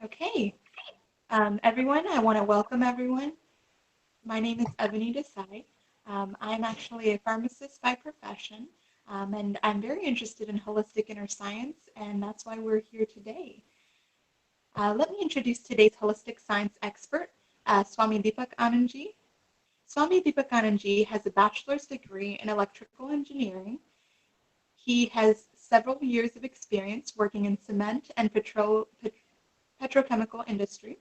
Okay, everyone, I want to welcome everyone. My name is Ebony Desai. I'm actually a pharmacist by profession, and I'm very interested in holistic inner science, and that's why we're here today. Let me introduce today's holistic science expert, Swami Deepak Anandji. Swami Deepak Anandji has a bachelor's degree in electrical engineering. He has several years of experience working in cement and petrochemical industry.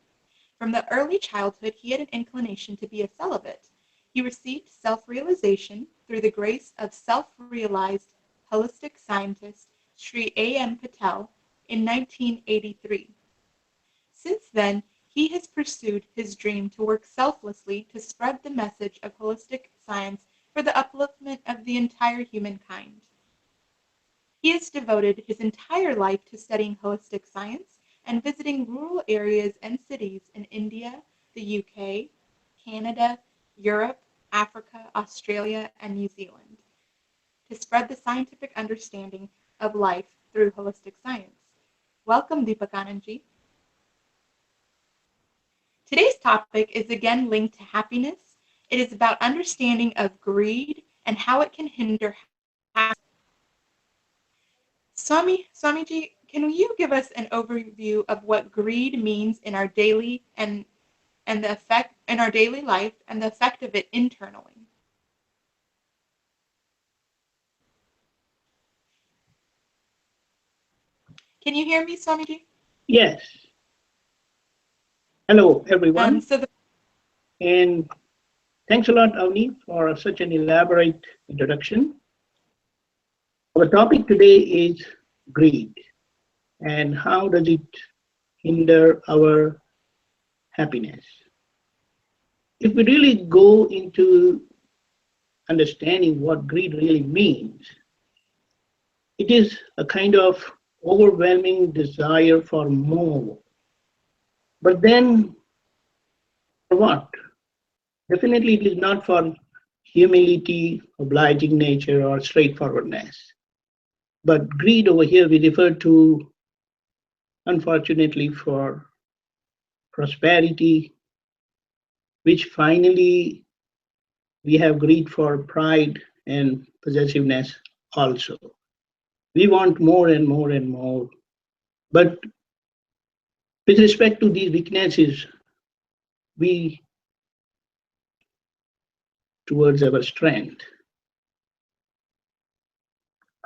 From the early childhood, he had an inclination to be a celibate. He received self-realization through the grace of self-realized holistic scientist Sri A. M. Patel in 1983. Since then, he has pursued his dream to work selflessly to spread the message of holistic science for the upliftment of the entire humankind. He has devoted his entire life to studying holistic science and visiting rural areas and cities in India, the UK, Canada, Europe, Africa, Australia, and New Zealand to spread the scientific understanding of life through holistic science. Welcome, Deepak Anandji. Today's topic is again linked to happiness. It is about understanding of greed and how it can hinder happiness. Swamiji, can you give us an overview of what greed means in our daily and the effect in our daily life and the effect of it internally? Can you hear me, Swamiji? Yes. Hello, everyone. So the And thanks a lot, Avni, for such an elaborate introduction. Our topic today is greed and how does it hinder our happiness. If we really go into understanding what greed really means, it is a kind of overwhelming desire for more. But then, for what? Definitely, it is not for humility, obliging nature, or straightforwardness. But greed over here we refer to, unfortunately, for prosperity, which finally we have greed for pride and possessiveness also. We want more and more and more. But with respect to these weaknesses, we towards our strength.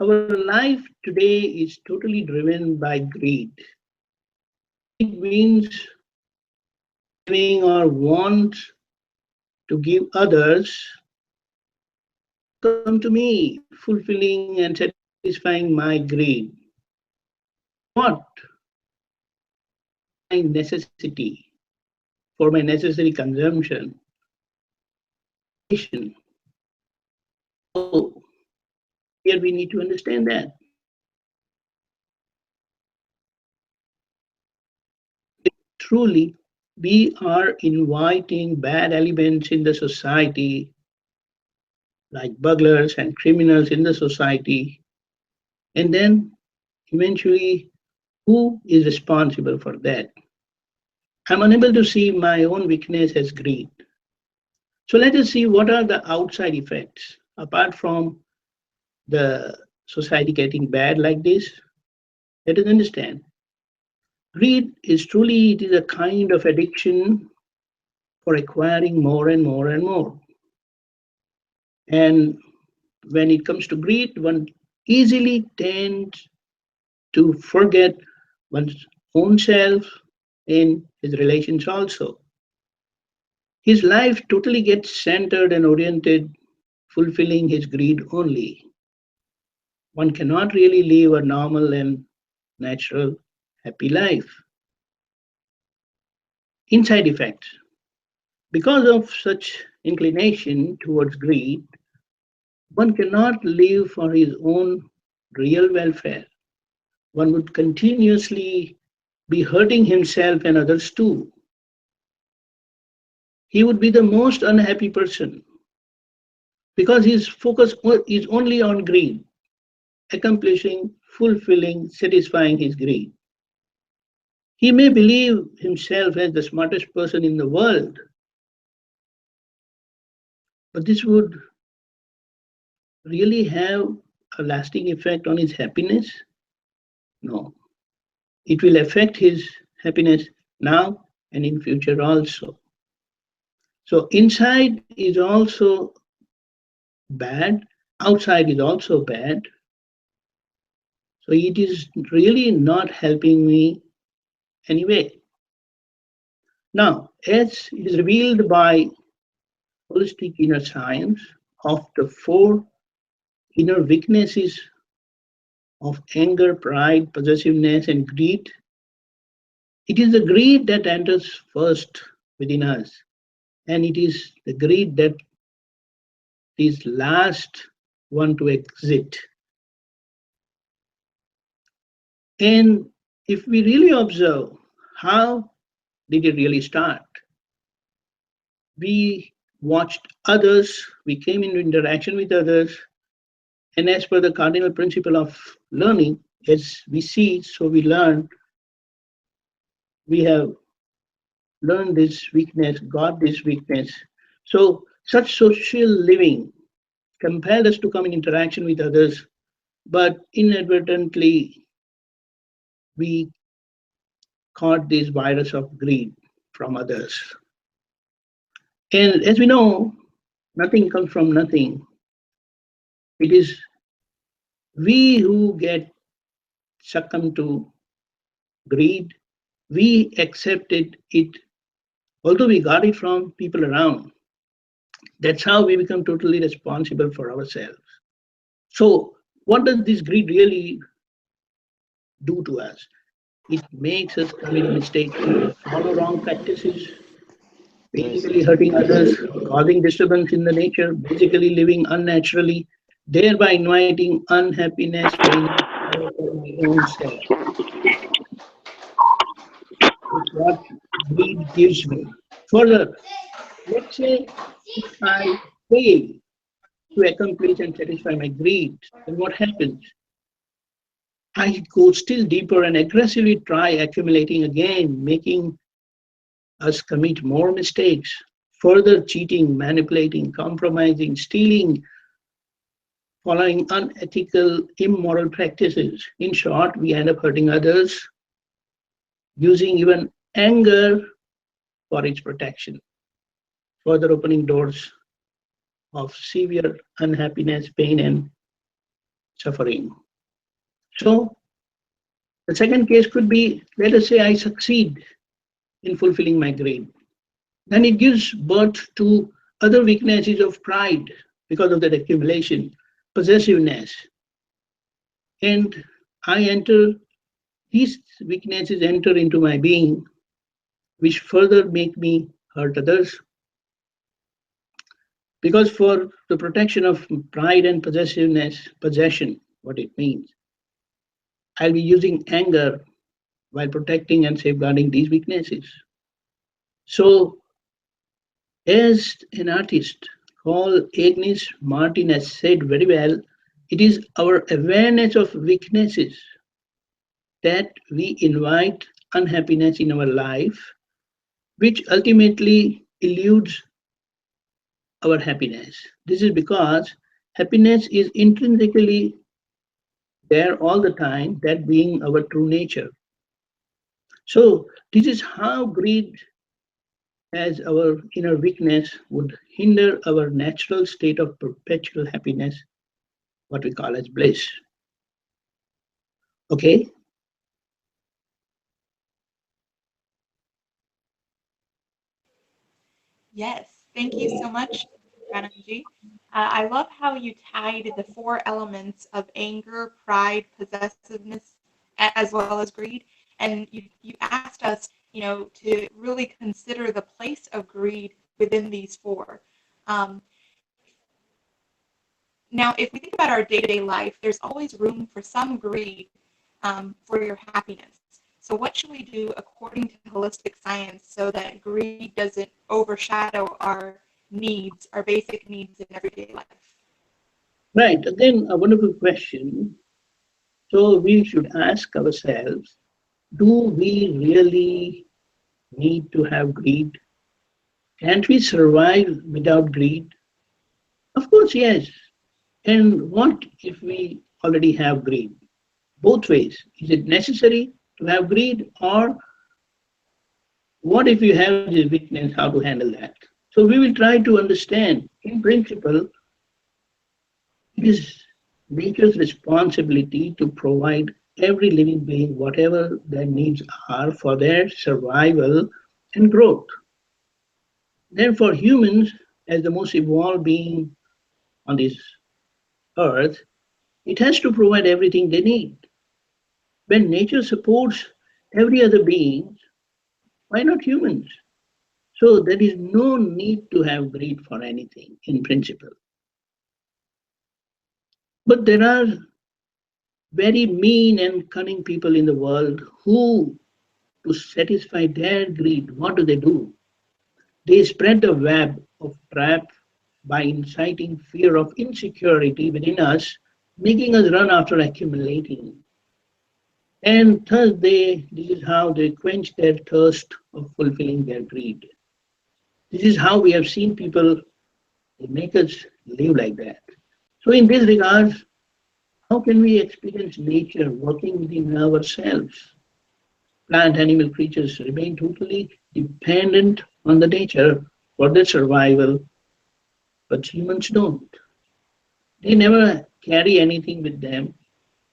Our life today is totally driven by greed. It means giving or want to give others, come to me, fulfilling and satisfying my greed. What? My necessity, for my necessary consumption. So here we need to understand that. Truly, we are inviting bad elements in the society, like burglars and criminals in the society, and then eventually, who is responsible for that? I'm unable to see my own weakness as greed. So let us see what are the outside effects apart from the society getting bad like this. Let us understand. Greed is truly it is a kind of addiction for acquiring more and more and more. And when it comes to greed, one easily tends to forget one's own self in his relations also. His life totally gets centered and oriented, fulfilling his greed only. One cannot really live a normal and natural, happy life. Inside effects. Because of such inclination towards greed, one cannot live for his own real welfare. One would continuously be hurting himself and others too. He would be the most unhappy person because his focus is only on greed, accomplishing, fulfilling, satisfying his greed. He may believe himself as the smartest person in the world, but this would really have a lasting effect on his happiness? No. It will affect his happiness now and in future also. So inside is also bad, outside is also bad. So it is really not helping me anyway. Now, as it is revealed by holistic inner science, of the four inner weaknesses of anger, pride, possessiveness, and greed, it is the greed that enters first within us, and it is the greed that is last one to exit. And if we really observe how did it really start, we watched others, we came into interaction with others, and as per the cardinal principle of learning, as we see, so we learn, we have learned this weakness, got this weakness. So such social living compelled us to come in interaction with others, but inadvertently we caught this virus of greed from others. And as we know, nothing comes from nothing. It is we who get succumbed to greed. We accepted it, although we got it from people around. That's how we become totally responsible for ourselves. So, what does this greed really do to us? It makes us commit mistakes, follow wrong practices, physically hurting others, causing disturbance in the nature, basically living unnaturally, thereby inviting unhappiness, pain, and sorrow for my own self. It's what greed gives me. Further, let's say if I fail to accomplish and satisfy my greed, then what happens? I go still deeper and aggressively try accumulating again, making us commit more mistakes, further cheating, manipulating, compromising, stealing, following unethical, immoral practices. In short, we end up hurting others, using even anger for its protection, further opening doors of severe unhappiness, pain, and suffering. So, the second case could be, let us say I succeed in fulfilling my greed. Then it gives birth to other weaknesses of pride because of that accumulation, possessiveness. And I enter, these weaknesses enter into my being, which further make me hurt others. Because for the protection of pride and possessiveness, possession, what it means, I'll be using anger while protecting and safeguarding these weaknesses. So, as an artist called Agnes Martin has said very well, it is our awareness of weaknesses that we invite unhappiness in our life, which ultimately eludes our happiness. This is because happiness is intrinsically there all the time, that being our true nature. So, this is how greed as our inner weakness would hinder our natural state of perpetual happiness, what we call as bliss. Okay? Yes, thank you so much, Ranamji. I love how you tied the four elements of anger, pride, possessiveness, as well as greed, and you asked us, to really consider the place of greed within these four. Um, Now, if we think about our day-to-day life, there's always room for some greed for your happiness. So what should we do according to holistic science so that greed doesn't overshadow our needs, our basic needs in everyday life? Right. Again, a wonderful question. So we should ask ourselves, Do we really need to have greed? Can't we survive without greed? Of course, yes. And what if we already have greed? Both ways. Is it necessary to have greed, or what if you have this weakness, how to handle that? So we will try to understand. In principle, it is nature's responsibility to provide every living being whatever their needs are for their survival and growth. Therefore, humans, as the most evolved being on this earth, it has to provide everything they need. When nature supports every other being, why not humans? So there is no need to have greed for anything in principle. But there are very mean and cunning people in the world who, to satisfy their greed, what do? They spread the web of trap by inciting fear of insecurity within us, making us run after accumulating. And thus this is how they quench their thirst of fulfilling their greed. This is how we have seen people, they make us live like that. So in this regard, how can we experience nature working within ourselves? Plant, animal, creatures remain totally dependent on the nature for their survival, but humans don't. They never carry anything with them.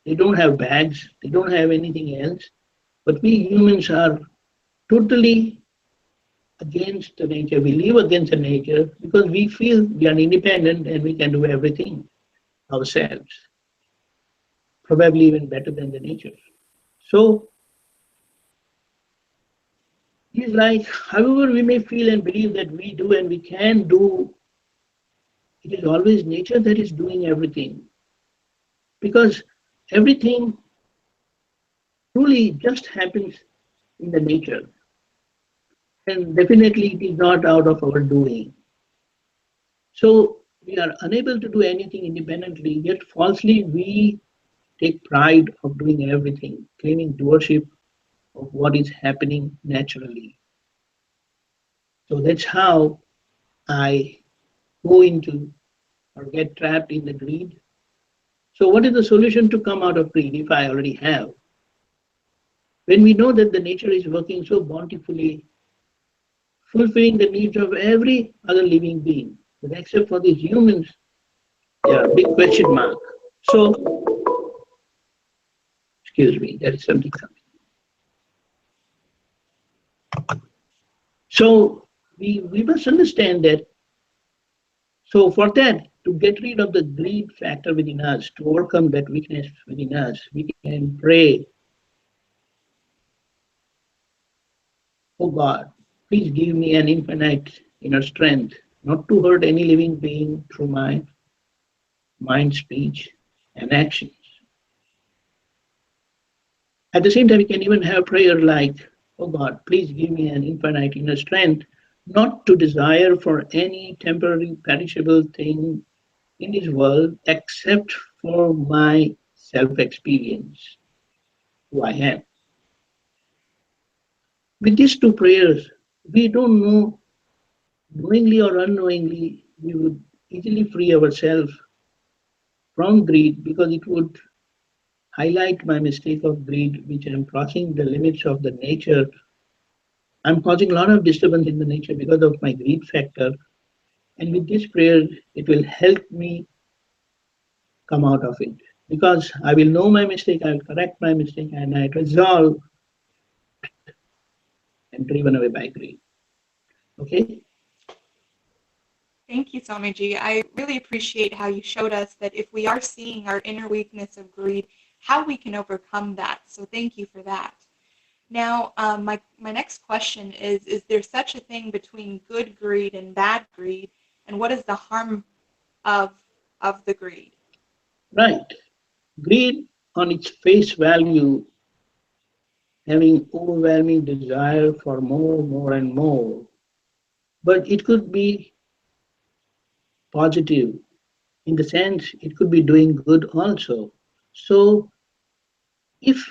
They don't have bags, they don't have anything else. But we humans are totally against the nature. We live against the nature because we feel we are independent and we can do everything ourselves, probably even better than the nature. So it's like, however, we may feel and believe that we do and we can do, it is always nature that is doing everything because everything truly just happens in the nature, and definitely it is not out of our doing. So we are unable to do anything independently, yet falsely we take pride of doing everything, claiming doership of what is happening naturally. So that's how I go into or get trapped in the greed. So what is the solution to come out of greed if I already have? When we know that the nature is working so bountifully, fulfilling the needs of every other living being, but except for these humans, yeah, big question mark. So, excuse me, there is something coming. So we must understand that. So for that, to get rid of the greed factor within us, to overcome that weakness within us, we can pray, oh God, please give me an infinite inner strength, not to hurt any living being through my mind, speech, and actions. At the same time, we can even have prayer like, oh God, please give me an infinite inner strength, not to desire for any temporary perishable thing in this world except for my self experience, who I am. With these two prayers, we don't know, knowingly or unknowingly, we would easily free ourselves from greed because it would highlight my mistake of greed, which I'm crossing the limits of the nature. I'm causing a lot of disturbance in the nature because of my greed factor. And with this prayer, it will help me come out of it. Because I will know my mistake, I will correct my mistake, and I resolve and driven away by greed. Okay? Thank you, Swamiji. I really appreciate how you showed us that if we are seeing our inner weakness of greed, how we can overcome that. So thank you for that. Now, my next question is there such a thing between good greed and bad greed? And what is the harm of, of the greed? Right. Greed on its face value, having overwhelming desire for more, more, and more. But it could be positive in the sense it could be doing good also. So if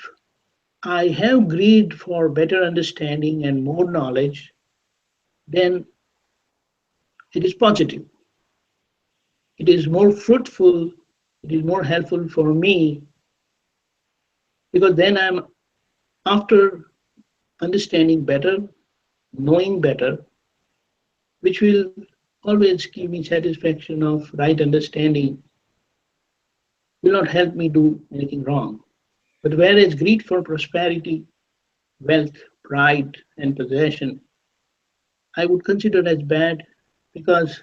I have greed for better understanding and more knowledge, then it is positive. It is more fruitful, it is more helpful for me because then I'm after understanding better, knowing better, which will always give me satisfaction of right understanding, will not help me do anything wrong. But whereas greed for prosperity, wealth, pride, and possession, I would consider as bad because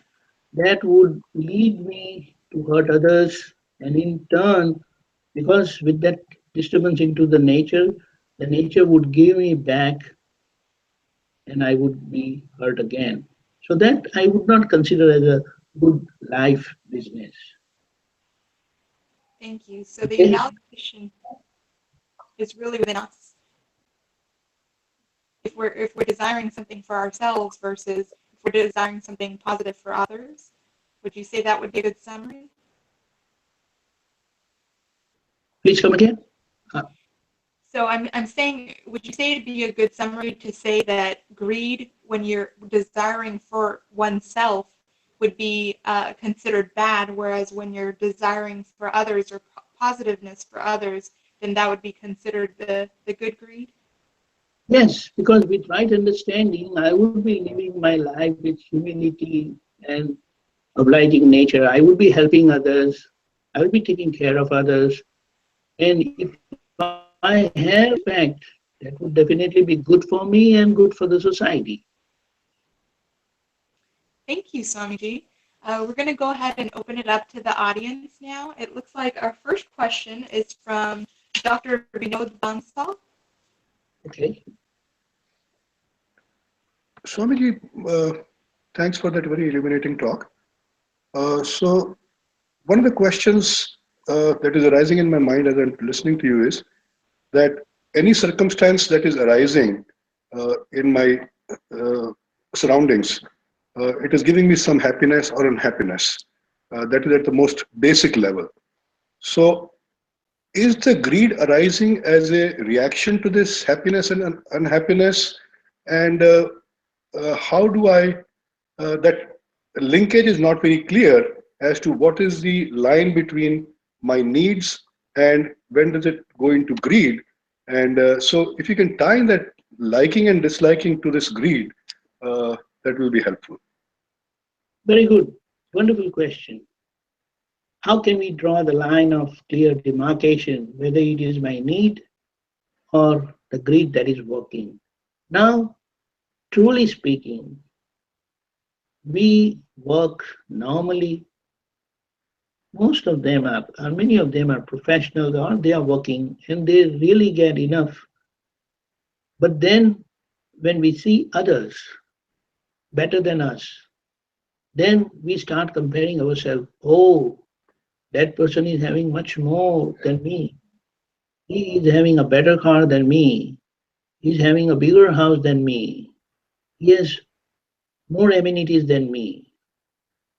that would lead me to hurt others, and in turn, because with that disturbance into the nature would give me back and I would be hurt again. So that I would not consider as a good life business. Thank you. So the Okay? evaluation is really within us. If we're desiring something for ourselves versus if we're desiring something positive for others, would you say that would be a good summary? Please come again. Uh, So I'm saying, would you say it'd be a good summary to say that greed, when you're desiring for oneself, would be considered bad, whereas when you're desiring for others or positiveness for others, then that would be considered the good greed? yes, because with right understanding, I would be living my life with humility and obliging nature. I would be helping others. I would be taking care of others. And if I have respect, that would definitely be good for me and good for the society. Thank you, Swamiji. We're going to go ahead and open it up to the audience now. It looks like our first question is from Dr. Vinod Bansal. Okay. Swamiji, thanks for that very illuminating talk. So, one of the questions that is arising in my mind as I'm listening to you is that any circumstance that is arising in my uh, surroundings, it is giving me some happiness or unhappiness. That is at the most basic level. So, is the greed arising as a reaction to this happiness and unhappiness? And how do I that linkage is not very clear as to what is the line between my needs and when does it go into greed. And so if you can tie that liking and disliking to this greed, that will be helpful. Very good. Wonderful question. How can we draw the line of clear demarcation, whether it is my need or the greed that is working? Now, truly speaking, we work normally. Most of them are, or many of them are professionals, or they are working and they really get enough. But then when we see others better than us, then we start comparing ourselves. Oh, that person is having much more than me. He is having a better car than me. He's having a bigger house than me. He has more amenities than me.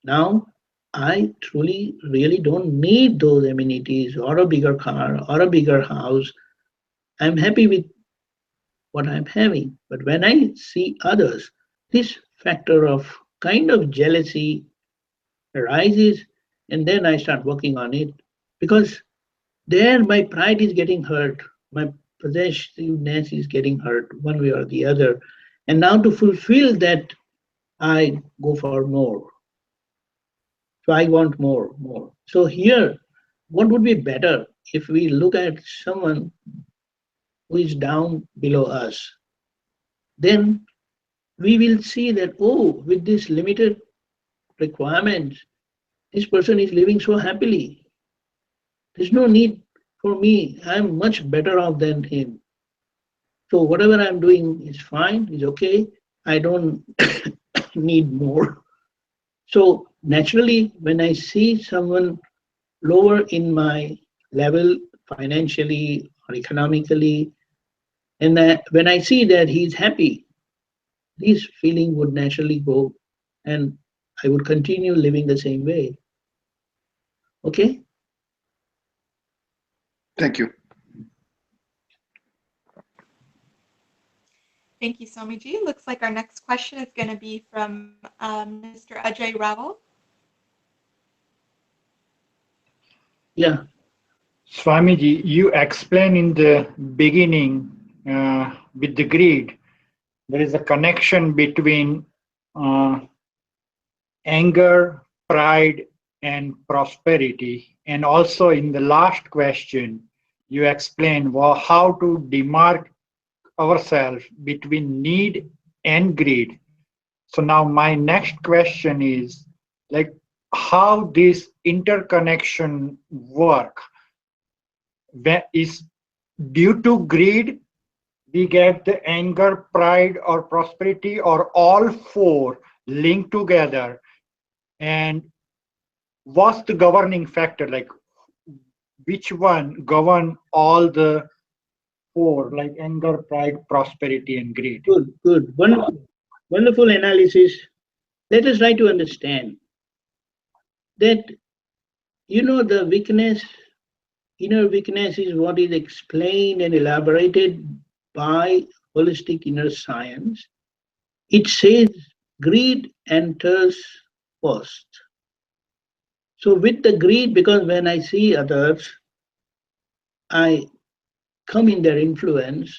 Now, I truly really don't need those amenities or a bigger car or a bigger house. I'm happy with what I'm having. But when I see others, this factor of kind of jealousy arises, and then I start working on it because there my pride is getting hurt, my possessiveness is getting hurt one way or the other. And now to fulfill that, I go for more. So I want more, more. So here, what would be better if we look at someone who is down below us? Then we will see that, oh, with this limited requirements, this person is living so happily. There's no need for me. I'm much better off than him. So whatever I'm doing is fine, is okay. I don't need more. So naturally, when I see someone lower in my level financially or economically, and that when I see that he's happy, this feeling would naturally go and I would continue living the same way. Okay? Thank you. Thank you, Swamiji. Looks like our next question is going to be from Mr. Ajay Raval. Yeah. Swamiji, you explained in the beginning with the greed, there is a connection between uh, anger, pride, and prosperity. And also in the last question, you explained how to demark ourselves between need and greed. So now my next question is like how this interconnection work. Is due to greed we get the anger, pride, or prosperity, or all four linked together? And what's the governing factor? Like which one govern all the four, like anger, pride, prosperity, and greed? Good, good. Wonderful, wonderful analysis. Let us try to understand that, the weakness, inner weakness is what is explained and elaborated by holistic inner science. It says greed enters first. So with the greed, because when I see others, I come in their influence,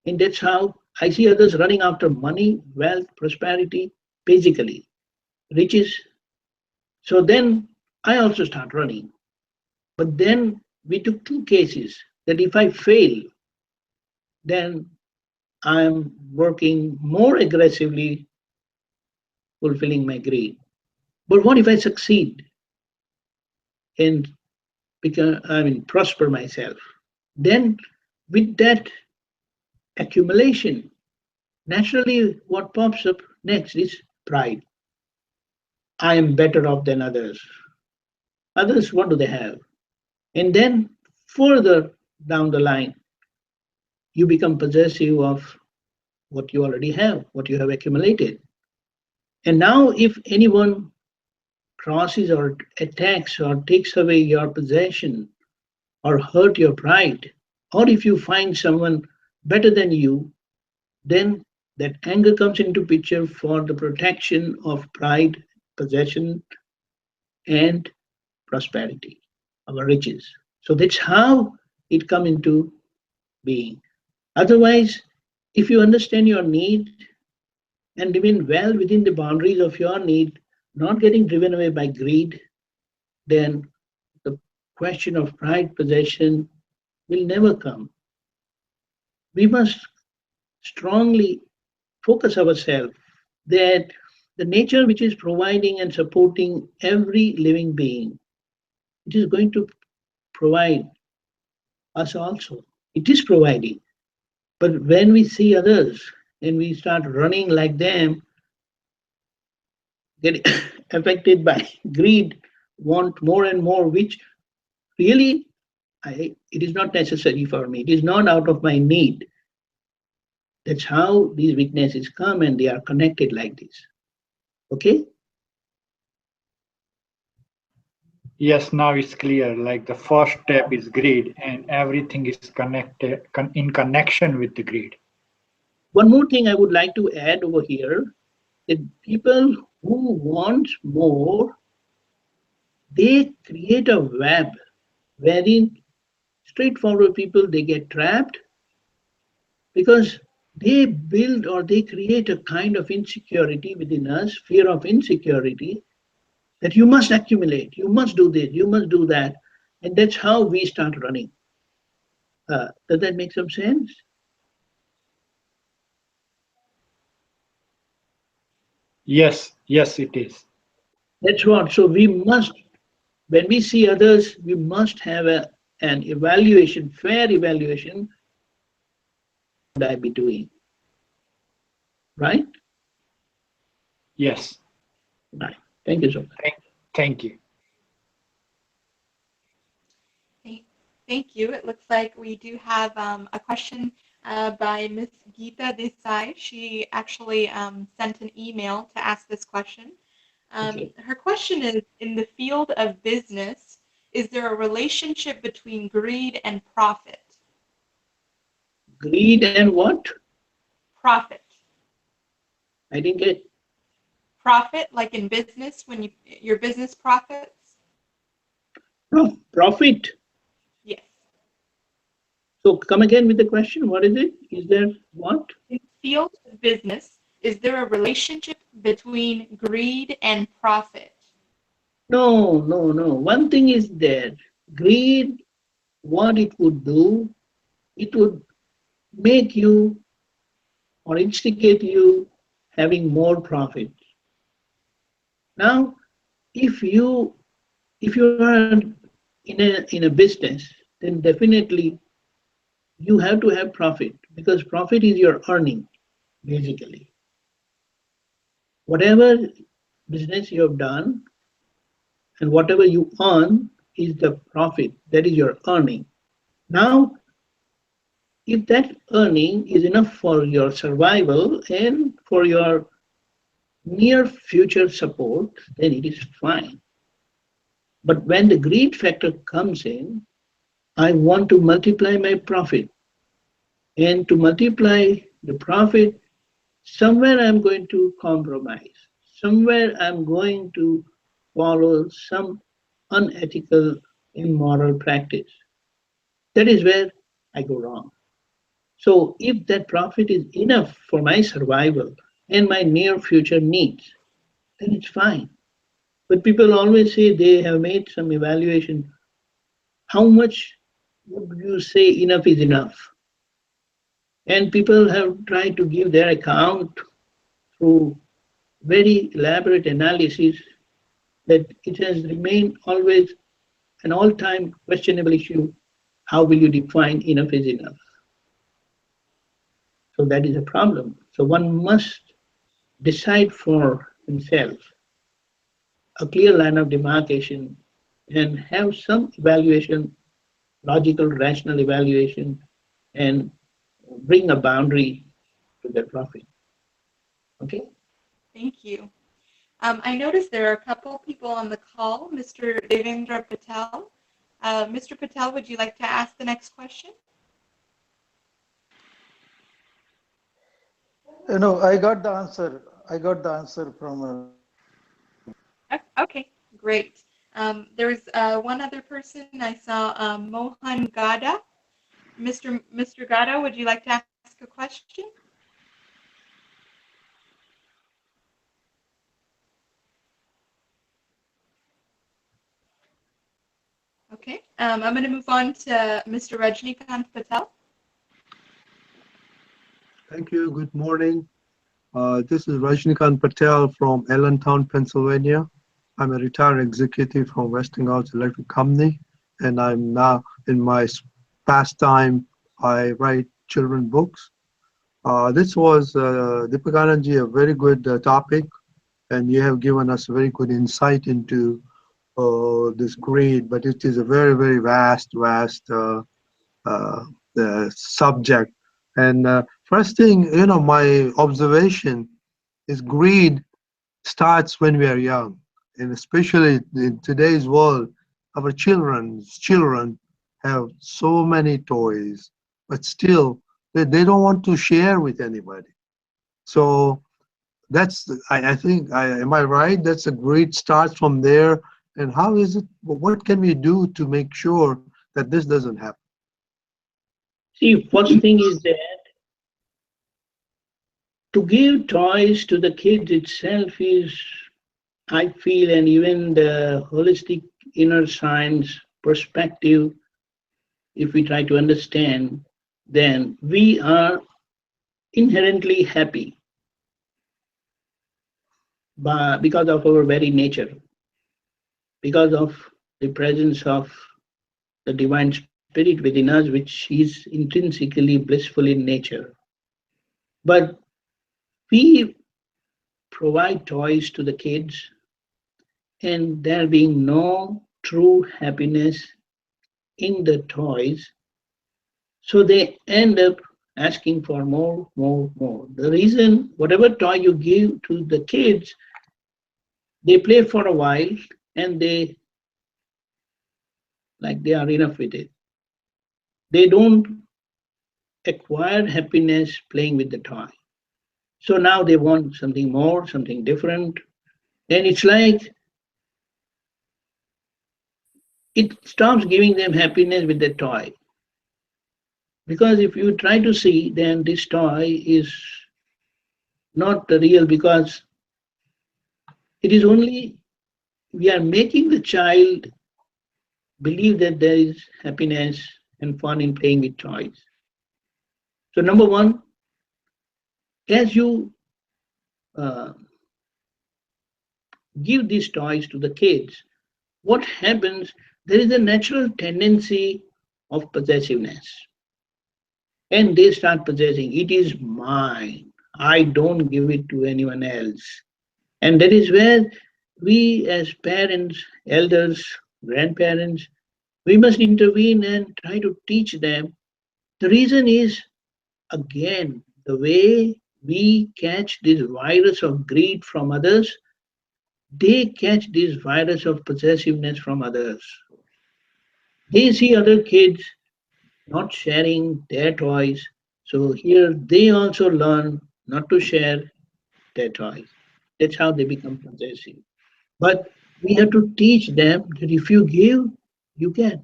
and that's how I see others running after money, wealth, prosperity, basically riches. So then I also start running. But then we took two cases that if I fail, then I'm working more aggressively fulfilling my greed. But what if I succeed and prosper myself? Then with that accumulation, naturally what pops up next is pride. I am better off than others. Others, what do they have? And then further down the line, you become possessive of what you already have, what you have accumulated. And now, if anyone crosses or attacks or takes away your possession or hurt your pride, or if you find someone better than you, then that anger comes into picture for the protection of pride, possession, and prosperity, our riches. So that's how it come into being. Otherwise, if you understand your need and remain well within the boundaries of your need, not getting driven away by greed, then the question of pride possession will never come. We must strongly focus ourselves that the nature which is providing and supporting every living being, it is going to provide us also. It is providing. But when we see others and we start running like them, get affected by greed, want more and more, which really it is not necessary for me. It is not out of my need. That's how these weaknesses come and they are connected like this. Okay? Yes, now it's clear. Like the first step is greed, and everything is connected in connection with the greed. One more thing I would like to add over here that people who want more, they create a web wherein straightforward people they get trapped because they build or they create a kind of insecurity within us, fear of insecurity, that you must accumulate, you must do this, you must do that. And that's how we start running. Does that make some sense? Yes, yes, it is. That's what. So we must, when we see others, we must have an evaluation, fair evaluation, what I be doing, right? Yes. Right. Thank you so much. Thank you. Thank you. It looks like we do have a question by Miss Geeta Desai. She actually sent an email to ask this question. Okay. Her question is, in the field of business, is there a relationship between greed and profit? Greed and what? Profit. I didn't get. Profit, like in business, when your business profits? No, profit. Yes. So come again with the question. What is it? Is there what? In the field of business, is there a relationship between greed and profit? No, no, no. One thing is there. Greed, what it would do, it would make you or instigate you having more profit. Now, if you are in a business, then definitely you have to have profit because profit is your earning, basically. Whatever business you have done and whatever you earn is the profit, that is your earning. Now, if that earning is enough for your survival and for your near future support, then it is fine. But when the greed factor comes in, I want to multiply my profit. And to multiply the profit, somewhere I'm going to compromise. Somewhere I'm going to follow some unethical, immoral practice. That is where I go wrong. So if that profit is enough for my survival and my near future needs, then it's fine. But people always say they have made some evaluation. How much would you say enough is enough? And people have tried to give their account through very elaborate analysis that it has remained always an all-time questionable issue. How will you define enough is enough? So that is a problem. So one must decide for himself a clear line of demarcation and have some evaluation, logical, rational evaluation, and bring a boundary to their profit. Okay? Thank you. I noticed there are a couple people on the call. Mr. Devendra Patel. Mr. Patel, would you like to ask the next question? No, I got the answer. I got the answer from. Okay, great. There's one other person. I saw Mohan Gada. Mr. Gada, would you like to ask a question? Okay, I'm going to move on to Mr. Rajnikant Patel. Thank you. Good morning. This is Rajnikant Patel from Allentown, Pennsylvania. I'm a retired executive from Westinghouse Electric Company, and I'm now in my pastime. I write children books. This was, Deepakananji, a very good topic, and you have given us very good insight into this greed, but it is a very, very vast subject. And first thing, my observation is greed starts when we are young, and especially in today's world, our children have so many toys, but still they don't want to share with anybody. So that's, I think, am I right? That's a greed starts from there. And how is it? What can we do to make sure that this doesn't happen? See, first thing is that to give toys to the kids itself is, I feel, and even the holistic inner science perspective, if we try to understand, then we are inherently happy because of our very nature, because of the presence of the divine spirit within us, which is intrinsically blissful in nature. But we provide toys to the kids, and there being no true happiness in the toys, so they end up asking for more, more, more. The reason, whatever toy you give to the kids, they play for a while and they are enough with it. They don't acquire happiness playing with the toy. So now they want something more, something different. And it's like it stops giving them happiness with the toy. Because if you try to see, then this toy is not the real, because it is only we are making the child believe that there is happiness and fun in playing with toys. So number one, as you uh, give these toys to the kids, what happens? There is a natural tendency of possessiveness, and they start possessing. It is mine. I don't give it to anyone else. And that is where we, as parents, elders, grandparents, we must intervene and try to teach them. The reason is, again, the way we catch this virus of greed from others, they catch this virus of possessiveness from others. They see other kids not sharing their toys, so here they also learn not to share their toys. That's how they become possessive. But we have to teach them that if you give, you get.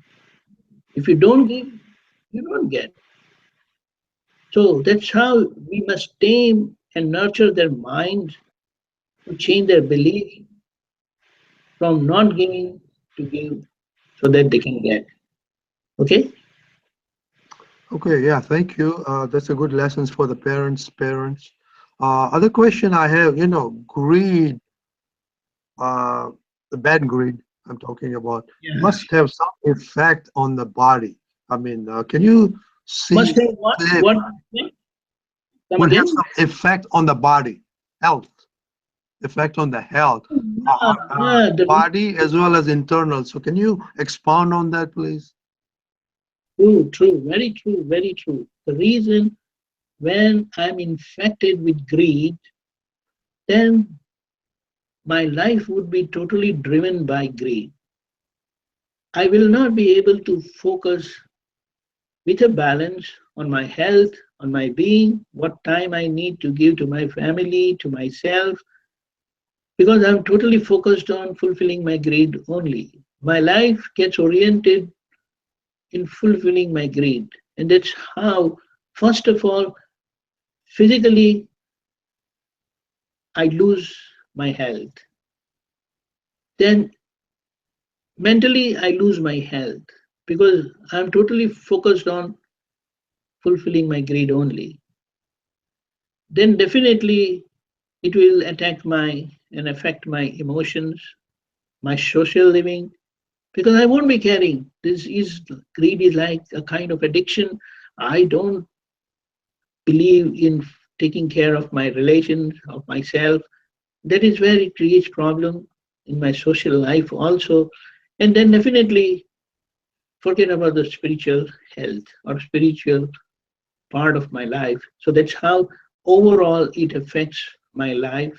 If you don't give, you don't get. So that's how we must tame and nurture their minds to change their belief from not giving to give so that they can get. Okay? Okay, yeah, thank you. That's a good lessons for the parents. Other question I have, greed, uh, the bad greed I'm talking about, Yeah. must have some effect on the body. I mean, can you see Must have what? if What? Come will have again? some effect on the body, health, effect on the health, Yeah, yeah, body as well as internal. So can you expound on that, please? true, true, very true, very true. The reason when I'm infected with greed, then my life would be totally driven by greed. I will not be able to focus with a balance on my health, on my being, what time I need to give to my family, to myself, because I'm totally focused on fulfilling my greed only. My life gets oriented in fulfilling my greed. And that's how, first of all, physically, I lose my health. Then mentally, I lose my health because I'm totally focused on fulfilling my greed only. Then definitely it will attack my and affect my emotions, my social living, because I won't be caring. This is greed is like a kind of addiction. I don't believe in taking care of my relations, of myself. That is where it creates problem in my social life also. And then definitely forget about the spiritual health or spiritual part of my life. So that's how overall it affects my life,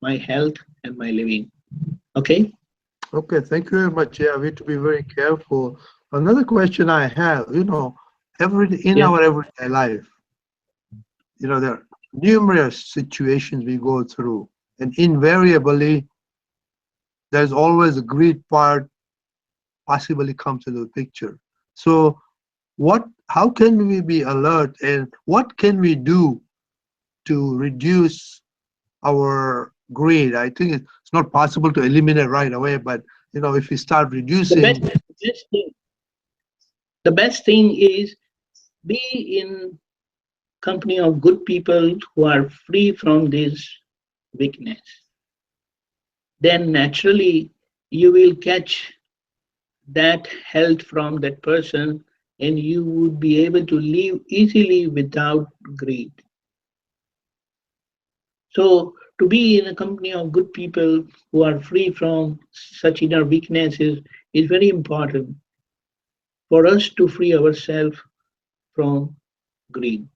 my health, and my living. Okay? Okay, thank you very much. Yeah, we have to be very careful. Another question I have, in Yeah. our everyday life, there are numerous situations we go through, and invariably, there's always a greed part possibly comes into the picture. So, how can we be alert, and what can we do to reduce our greed? I think it's not possible to eliminate right away, but if we start The reducing. best thing is be in company of good people who are free from this weakness. Then naturally you will catch that health from that person and you would be able to live easily without greed. So to be in a company of good people who are free from such inner weaknesses is very important for us to free ourselves from greed.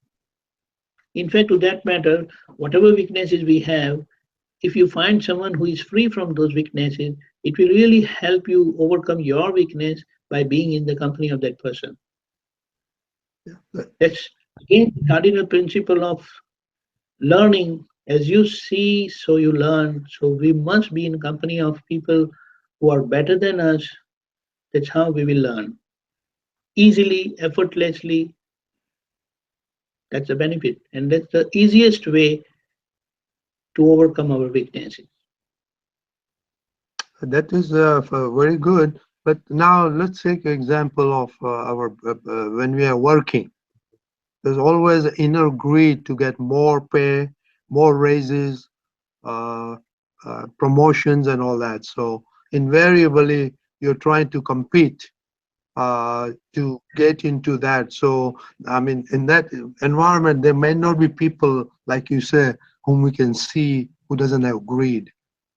In fact, to that matter, whatever weaknesses we have, if you find someone who is free from those weaknesses, it will really help you overcome your weakness by being in the company of that person. Yeah, That's again the cardinal principle of learning, as you see, so you learn. So we must be in company of people who are better than us. That's how we will learn. Easily, effortlessly, that's the benefit. And that's the easiest way to overcome our weaknesses. That is very good. But now let's take an example of our when we are working. There's always inner greed to get more pay, more raises, uh, promotions, and all that. So invariably, you're trying to compete to get into that. So I mean, in that environment, there may not be people like you say whom we can see who doesn't have greed.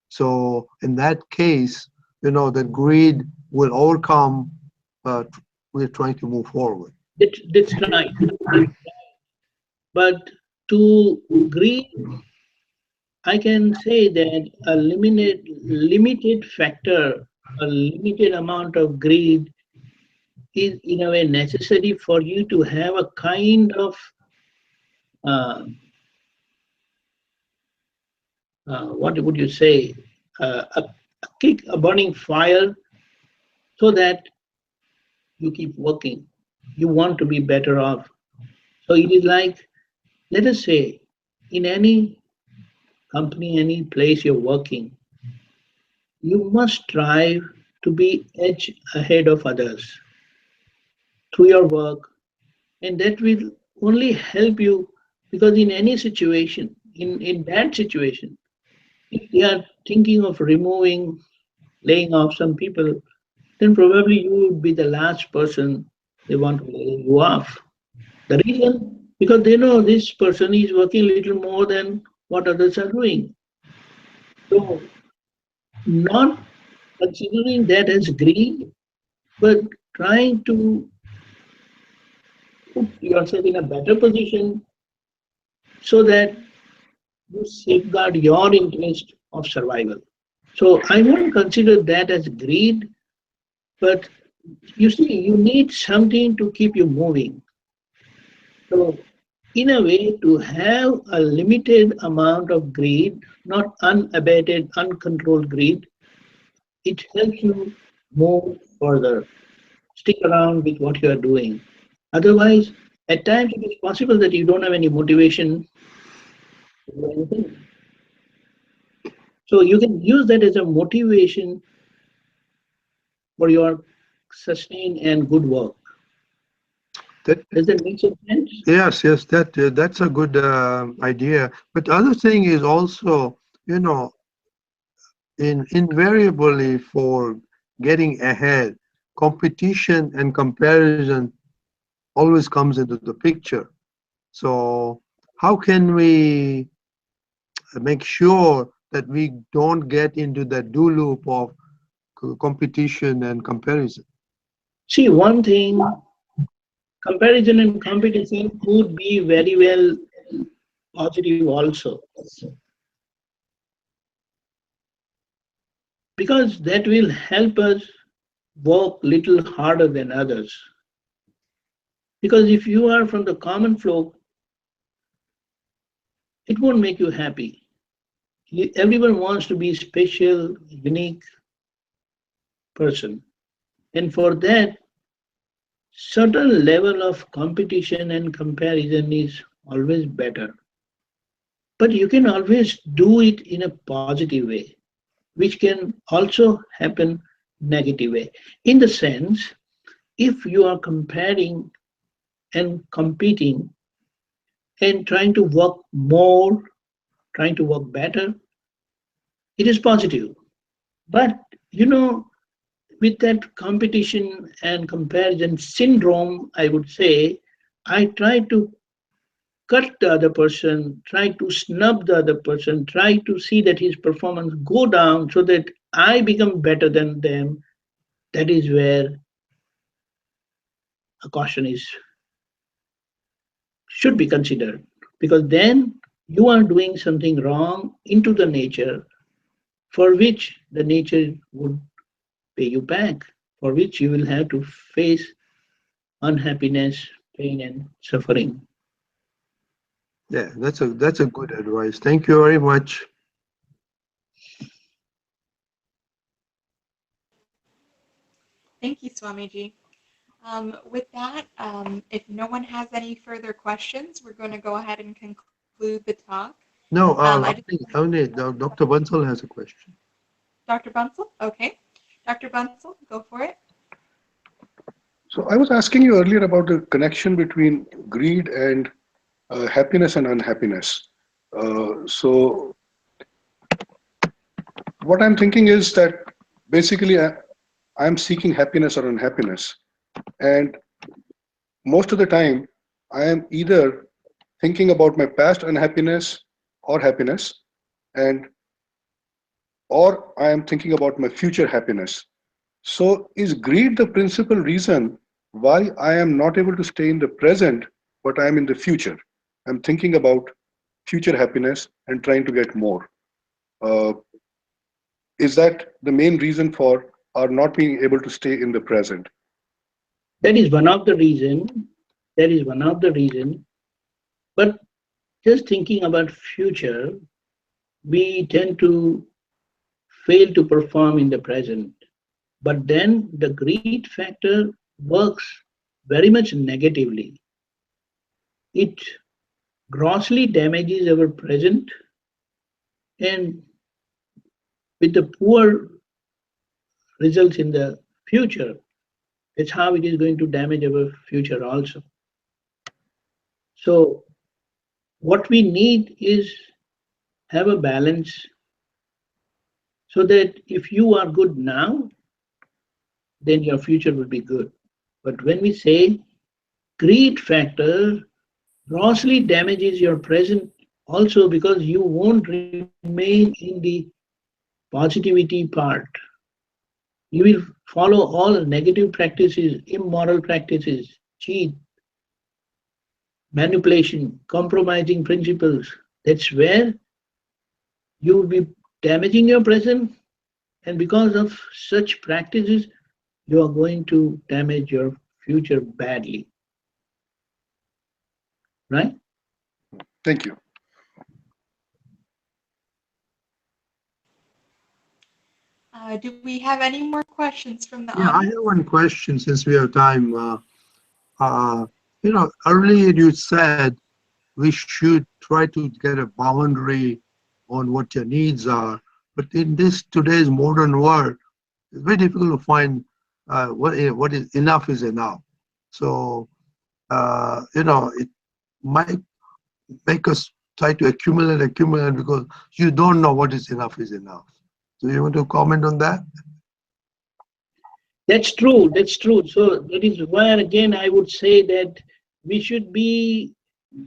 So in that case, the greed will overcome. We're trying to move forward. That's right. But to greed, I can say that a limited factor, a limited amount of greed is in a way necessary for you to have a kind of uh, what would you say, a kick, a burning fire, so that you keep working. You want to be better off. So it is like, let us say, in any company, any place you're working, you must strive to be edge ahead of others through your work, and that will only help you because in any situation, in that situation, if they are thinking of removing, laying off some people, then probably you would be the last person they want to lay you off. The reason, because they know this person is working a little more than what others are doing. So, not considering that as greed, but trying to put yourself in a better position so that you safeguard your interest of survival. So, I won't consider that as greed, but you see, you need something to keep you moving. So, in a way, to have a limited amount of greed, not unabated, uncontrolled greed, it helps you move further, stick around with what you are doing. Otherwise, at times it is possible that you don't have any motivation to do anything. So you can use that as a motivation for your sustained and good work. That Does that make some sense? yes, that's a good idea. But the other thing is also, invariably for getting ahead, competition and comparison always comes into the picture. So how can we make sure that we don't get into that do loop of competition and comparison? See, one thing, comparison and competition could be very well positive also, because that will help us work little harder than others. Because if you are from the common flow, it won't make you happy. Everyone wants to be special, unique person. And for that, certain level of competition and comparison is always better. But you can always do it in a positive way, which can also happen negative way. In the sense, if you are comparing and competing and trying to work more, trying to work better, it is positive. But with that competition and comparison syndrome, I would say, I try to cut the other person, try to snub the other person, try to see that his performance go down so that I become better than them. That is where a caution is should be considered, because then you are doing something wrong into the nature for which the nature would pay you back, for which you will have to face unhappiness, pain, and suffering. Yeah, that's a good advice. Thank you very much. Thank you, Swamiji. With that, if no one has any further questions, we're going to go ahead and conclude the talk. No, I just, Dr. Bansal has a question. Dr. Bunsel, okay. Dr. Bunsel, go for it. So I was asking you earlier about the connection between greed and happiness and unhappiness. So what I'm thinking is that basically I'm seeking happiness or unhappiness, and most of the time I am either thinking about my past unhappiness or happiness, and or I am thinking about my future happiness. So is greed the principal reason why I am not able to stay in the present, but I am in the future? I'm thinking about future happiness and trying to get more. Uh, is that the main reason for our not being able to stay in the present? That is one of the reason. That is one of the reason. But just thinking about future, we tend to fail to perform in the present. But then the greed factor works very much negatively. It grossly damages our present, and with the poor results in the future, that's how it is going to damage our future also. So what we need is have a balance so that if you are good now, then your future will be good. But when we say greed factor grossly damages your present also, because you won't remain in the positivity part. You will follow all negative practices, immoral practices, cheat, manipulation, compromising principles. That's where you will be damaging your present, and because of such practices, you are going to damage your future badly, right? Thank you. Do we have any more questions from the Yeah, I audience? have one question since we have time. Earlier you said we should try to get a boundary on what your needs are, but in this today's modern world, it's very difficult to find what is enough is enough. So it might make us try to accumulate because you don't know what is enough is enough. So you want to comment on that? That's true. That's true. So that is where again I would say that we should be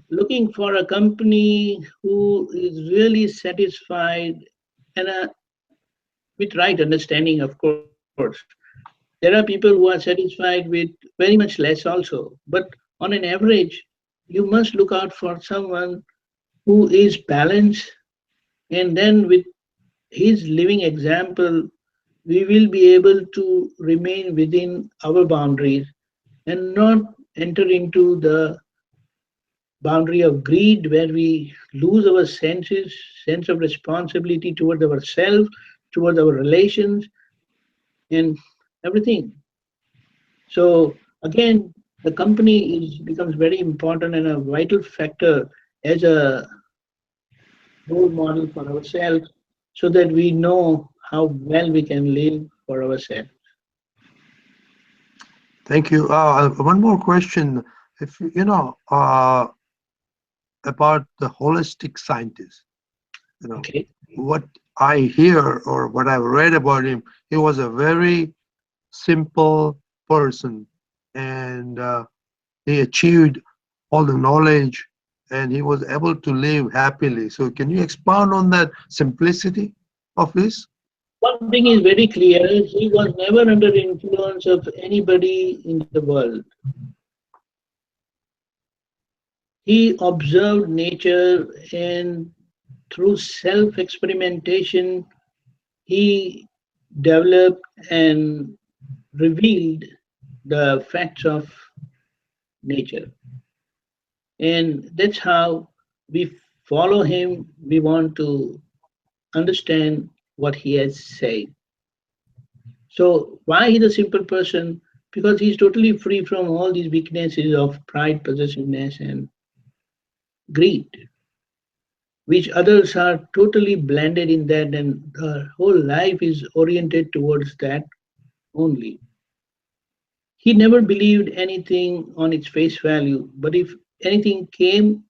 looking for a company who is really satisfied and with right understanding, of course. There are people who are satisfied with very much less also, but on an average, you must look out for someone who is balanced, and then with his living example, we will be able to remain within our boundaries and not enter into the boundary of greed where we lose our sense of responsibility towards ourselves, towards our relations, and everything. So again, the company becomes very important and a vital factor as a role model for ourselves so that we know how well we can live for ourselves. Thank you. One more question. If about the holistic scientist, you know, Okay. what I hear or what I've read about him, he was a very simple person, and he achieved all the knowledge, and he was able to live happily. So, can you expound on that simplicity of his? One thing is very clear, he was never under influence of anybody in the world. He observed nature, and through self experimentation, he developed and revealed the facts of nature. And that's how We follow him, we want to understand what he has said. So, why he's a simple person? Because he's totally free from all these weaknesses of pride, possessiveness, and greed, which others are totally blended in that, and the whole life is oriented towards that only. He never believed anything on its face value, but if anything came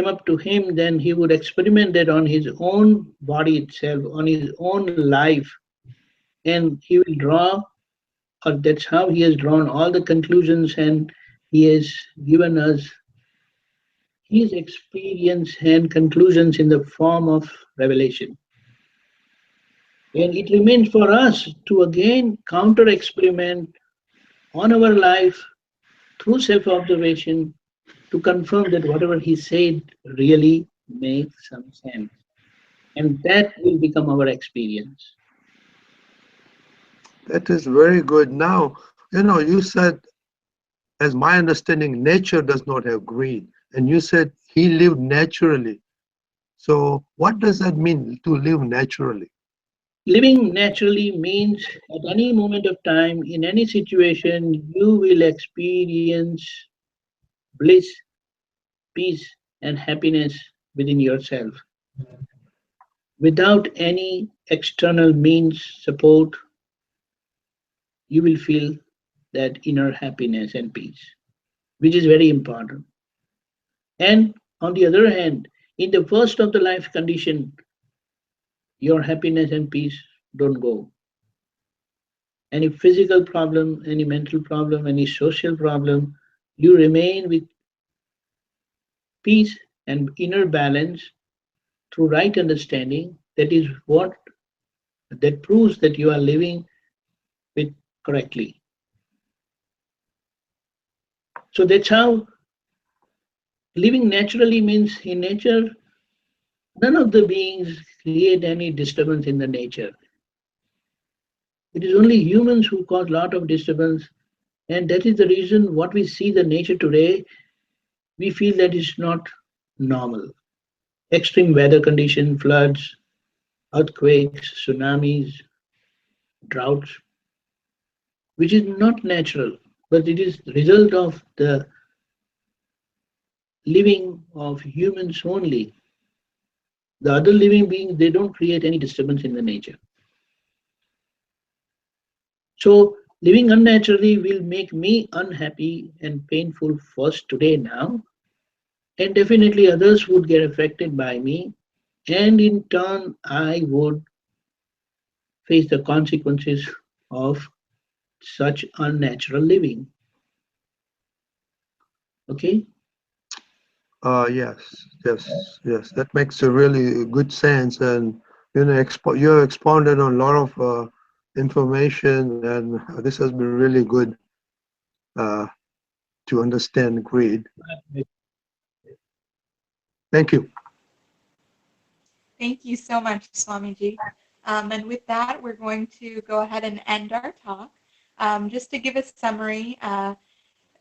up to him, then he would experiment that on his own body itself, on his own life, and he will draw, or that's how he has drawn all the conclusions, and he has given us his experience and conclusions in the form of revelation. And it remains for us to again counter experiment on our life through self observation to confirm that whatever he said really makes some sense. And that will become our experience. That is very good. Now, you said, as my understanding, nature does not have greed. And you said he lived naturally. So, what does that mean to live naturally? Living naturally means at any moment of time, in any situation, you will experience bliss, peace, and happiness within yourself without any external means support. You will feel that inner happiness and peace, which is very important. And on the other hand, in the worst of the life condition, your happiness and peace don't go. Any physical problem, any mental problem, any social problem, you remain with peace and inner balance through right understanding. That is what that proves that you are living with correctly. So that's how living naturally means in nature, none of the beings create any disturbance in the nature. It is only humans who cause a lot of disturbance, and that is the reason what we see the nature today, we feel that it's not normal. Extreme weather conditions, floods, earthquakes, tsunamis, droughts, which is not natural, but it is the result of the living of humans only. The other living beings, they don't create any disturbance in the nature. So living unnaturally will make me unhappy and painful first today now, and definitely others would get affected by me, and in turn I would face the consequences of such unnatural living. Okay. Yes, yes. That makes a really good sense. And, you expounded on a lot of information, and this has been really good uh, to understand greed. Thank you. Thank you so much, Swamiji. And with that, we're going to go ahead and end our talk. Just to give a summary,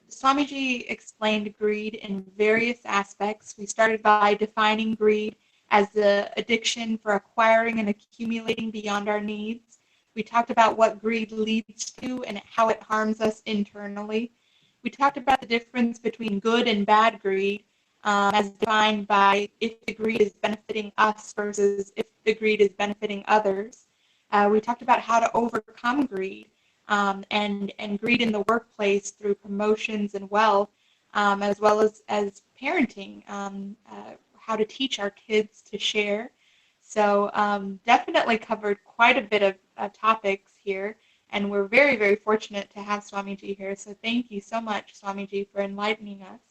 Swamiji explained greed in various aspects. We started by defining greed as the addiction for acquiring and accumulating beyond our needs. We talked about what greed leads to and how it harms us internally. We talked about the difference between good and bad greed, as defined by if the greed is benefiting us versus if the greed is benefiting others. We talked about how to overcome greed, and greed in the workplace through promotions and wealth, as well as parenting, how to teach our kids to share. So definitely covered quite a bit of topics here, and we're very, very fortunate to have Swamiji here. So thank you so much, Swamiji, for enlightening us.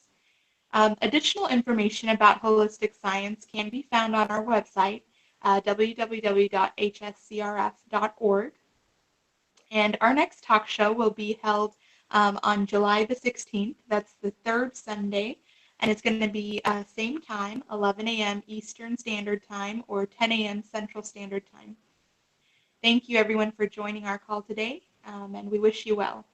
Additional information about holistic science can be found on our website, www.hscrf.org. And our next talk show will be held on July the 16th. That's the third Sunday. And it's going to be same time, 11 a.m. Eastern Standard Time or 10 a.m. Central Standard Time. Thank you, everyone, for joining our call today, and we wish you well.